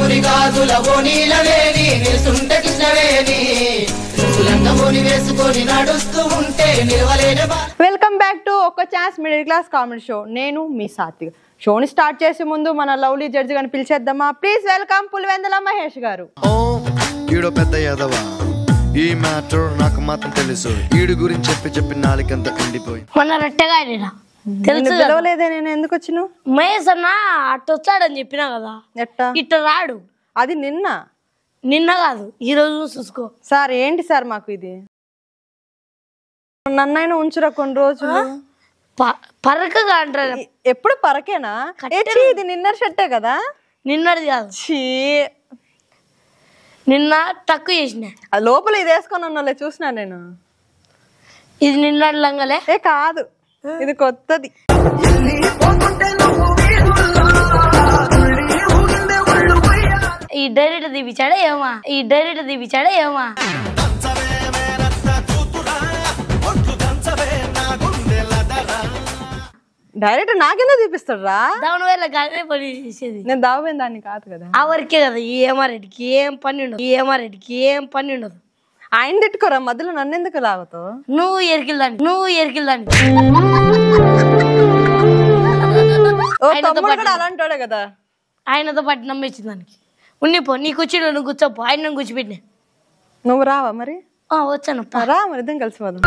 ఊరి గాజులవో నీలవేని నిలుసుంటే కృష్ణవేణి లంగమోని వేసుకొని నడుస్తూ ఉంటే నిలవలేని. వెల్కమ్ బ్యాక్ టు ఒక chance middle class comedy show. నేను మీ సాత్విక్. షోని స్టార్ట్ చేసే ముందు మన లవ్లీ జడ్జి గారిని పిలిచేద్దామా? ప్లీజ్ వెల్కమ్ పులివెందుల మహేష్ గారు. ఈడో పెద్ద యాదవా, ఈ మ్యాటర్ నాకు మాత్రం తెలుసు. ఈడు గురించి చెప్పి నాలుకంతా ఎండిపోయి మొన్న రట్టెగాయనా తెలుసు. పిలవలేదే, నేను ఎందుకు వచ్చిన? మహేష్ అన్న అట్ట వచ్చాడని చెప్పినా కదా. ఎట్టా ఇట్ట రాడు. అది నిన్న కాదు, ఈ రోజు చూసుకో సార్. ఏంటి సార్ మాకు ఇది? నన్నైనా ఉంచురా కొన్ని రోజులు. పరకగా అంటారు. ఎప్పుడు పరకేనా? ఇది నిన్న షర్టే కదా? నిన్నది కాదు, నిన్న తక్కువ చేసిన. లోపల ఇది వేసుకొని ఉన్నోళ్ళే చూసినా నేను. ఇది నిన్న లంగలే కాదు, ఇది కొత్తది. ఈ డైరెక్ట్ దిపించాడే ఏమా, డైరెక్ట్ నాకెందుకు చూపిస్తాడు రా? దాని వేళ గానే పని చేసేది. నేను దావపోయిన దాన్ని కాదు కదా. ఆ వరకే కదా. ఈ ఏమారెడ్డికి ఏం పని ఉండదు. ఆయన తిట్టుకోరా, మధ్యలో నన్ను ఎందుకు లాగుతావు? నువ్వు ఎరికిల్దాన్ని. అలాంటోడే కదా. ఆయనతో పాటు నమ్మేసింది దానికి. ఉండిపో, నీ కుర్చీలో నువ్వు కూర్చోపో, ఆయన నువ్వు కూర్చోబెట్టినా. నువ్వు రావా మరి? వచ్చాను రా మరి, ఇద్దరం కలిసిపోదాం.